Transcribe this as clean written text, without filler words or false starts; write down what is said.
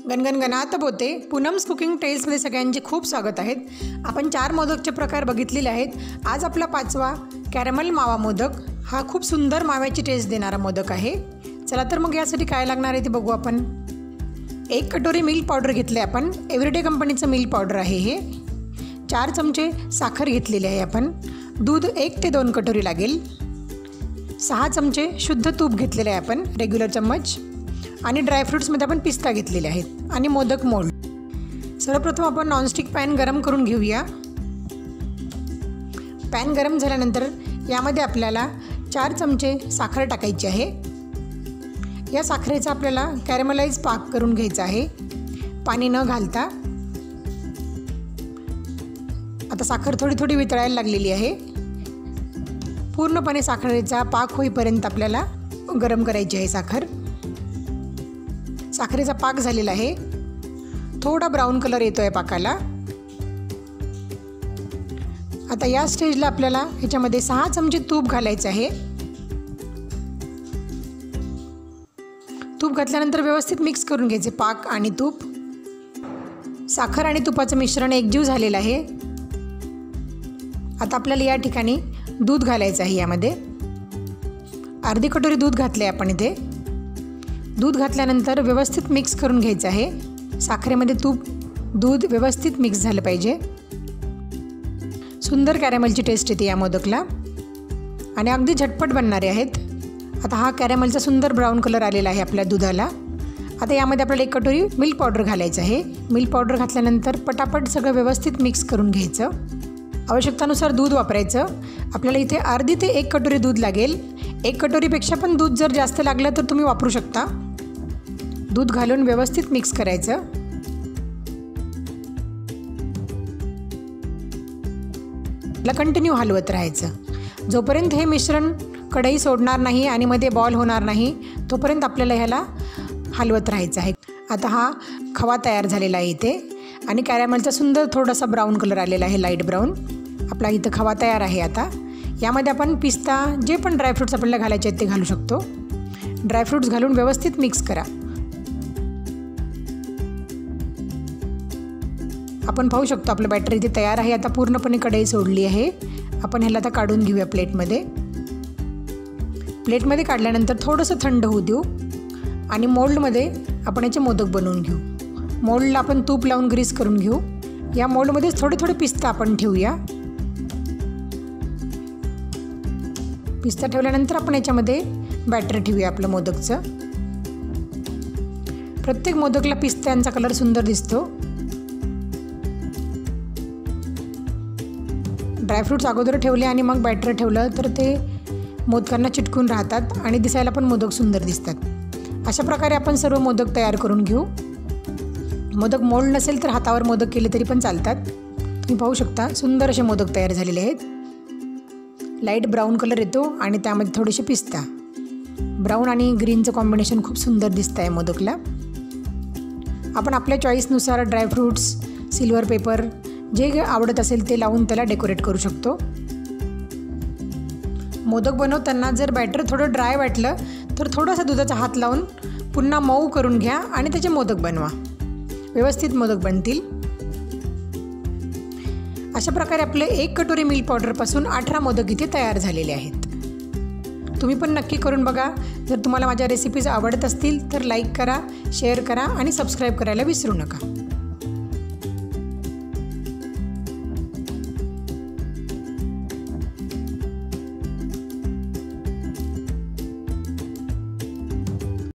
गणगणगणात बोते पूनम्स कुकिंग टेल्समध्ये सगळ्यांचे खूप स्वागत आहेत। आपण 4 मोदकचे प्रकार बघितलेले आहेत। आज आपला 5वा कॅरमल मावा मोदक हा खूप सुंदर माव्याची टेस्ट देणारा मोदक आहे। चला तर मग यासाठी काय लागणार आहे ते बघू आपण। 1 कटोरी मिल्क पावडर घेतले आपण, एव्हरीडे कंपनीचं मिल्क पावडर आहे हे। 4 चमचे साखर घेतलेली आहे आपण। दूध 1 ते 2 कटोरी लागेल। 6 चमचे शुद्ध तूप घेतलेले आहे आपण, रेग्युलर चम्मच। आणि ड्रायफ्रूट्समध्ये आपण पिस्ता घेतलेले आहेत आणि मोदक मोल्ड। सर्वप्रथम आपण नॉनस्टिक पॅन गरम करून घेऊया। पॅन गरम झाल्यानंतर यामध्ये आपल्याला 4 चमचे साखर टाकायची आहे। या साखरेचा आपल्याला कॅरमलाइज पाक करून घ्यायचा आहे, पाणी न घालता। आता साखर थोडी थोडी वितळायला लागलेली आहे। पूर्णपणे साखरेचा पाक होईपर्यंत आपल्याला गरम करायची आहे साखर। साखरेचा पाक झालेला आहे, थोडा ब्राऊन कलर येतो आहे पाकाला। आता या स्टेजला आपल्याला ह्याच्यामध्ये 6 चमचे तूप घालायचं आहे। तूप घातल्यानंतर व्यवस्थित मिक्स करून घ्यायचे पाक आणि तूप। साखर आणि तुपाचं मिश्रण एकजीव झालेलं आहे। आता आपल्याला या ठिकाणी दूध घालायचं आहे। यामध्ये अर्धी कटोरी दूध घातले आपण इथे। दूध घातल्यानंतर व्यवस्थित मिक्स करून घ्यायचं आहे। साखरेमध्ये दूध व्यवस्थित मिक्स झालं पाहिजे। सुंदर कॅरमलची टेस्ट येते या मोदकला आणि अगदी झटपट बनणारे आहेत। आता हा कॅरमलचा सुंदर ब्राऊन कलर आलेला आहे आपल्या दुधाला। आता यामध्ये आपल्याला 1 कटोरी मिल्क पावडर घालायचं आहे। मिल्क पावडर घातल्यानंतर पटापट सगळं व्यवस्थित मिक्स करून घ्यायचं। आवश्यकतेनुसार दूध वापरायचं। आपल्याला इथे अर्धी ते 1 कटोरी दूध लागेल। 1 कटोरीपेक्षा पण दूध जर जास्त लागलं तर तुम्ही वापरू शकता। दूध घालून व्यवस्थित मिक्स करायचं। ला कंटिन्यू हलवत राहायचं जोपर्यंत हे मिश्रण कढई सोडणार नाही आणि मध्ये बॉल होणार नाही तोपर्यंत आपल्याला ह्याला हलवत राहायचं आहे। आता हा खवा तयार झालेला आहे इथे आणि कॅरमलचा सुंदर थोडासा ब्राऊन कलर आलेला आहे, लाईट ब्राऊन। आपला इथं खवा तयार आहे। आता यामध्ये आपण पिस्ता, जे पण ड्रायफ्रूट्स आपल्याला घालायचे आहेत ते घालू शकतो। ड्रायफ्रूट्स घालून व्यवस्थित मिक्स करा। आपण पाहू शकतो आपलं बॅटर इथे तयार आहे। आता पूर्णपणे कढई सोडली आहे। आपण ह्याला आता काढून घेऊया प्लेटमध्ये। प्लेटमध्ये काढल्यानंतर थोडंसं थंड होऊ देऊ आणि मोल्डमध्ये आपण याचे मोदक बनवून घेऊ। मोल्डला आपण तूप लावून ग्रीस करून घेऊ। या मोल्डमध्येच थोडे थोडे पिस्ता आपण ठेवूया। पिस्ता ठेवल्यानंतर आपण याच्यामध्ये बॅटर ठेवूया आपलं मोदकचं। प्रत्येक मोदकला पिस्त्यांचा कलर सुंदर दिसतो। ड्रायफ्रूट्स अगोदर ठेवले आणि मग बॅटर ठेवलं तर ते मोदकांना चिटकून राहतात आणि दिसायला पण मोदक सुंदर दिसतात। अशा प्रकारे आपण सर्व मोदक तयार करून घेऊ। मोदक मोल्ड नसेल तर हातावर मोदक केले तरी पण चालतात। तुम्ही पाहू शकता सुंदर असे मोदक तयार झालेले आहेत। लाईट ब्राऊन कलर येतो आणि त्यामध्ये थोडेसे पिस्ता, ब्राऊन आणि ग्रीनचं कॉम्बिनेशन खूप सुंदर दिसतं आहे मोदकला। आपण आपल्या चॉईसनुसार ड्रायफ्रूट्स, सिल्वर पेपर जे आवडत असेल ते लावून त्याला डेकोरेट करू शकतो। मोदक बनवताना जर बॅटर थोडं ड्राय वाटलं तर थोडासा दुधाचा हात लावून पुन्हा मऊ करून घ्या आणि त्याचे मोदक बनवा, व्यवस्थित मोदक बनतील। अशा प्रकारे आपले 1 कटोरी मिल्क पावडरपासून 18 मोदक इथे तयार झालेले आहेत। तुम्ही पण नक्की करून बघा। जर तुम्हाला माझ्या रेसिपीज आवडत असतील तर लाईक करा, शेअर करा आणि सबस्क्राईब करायला विसरू नका।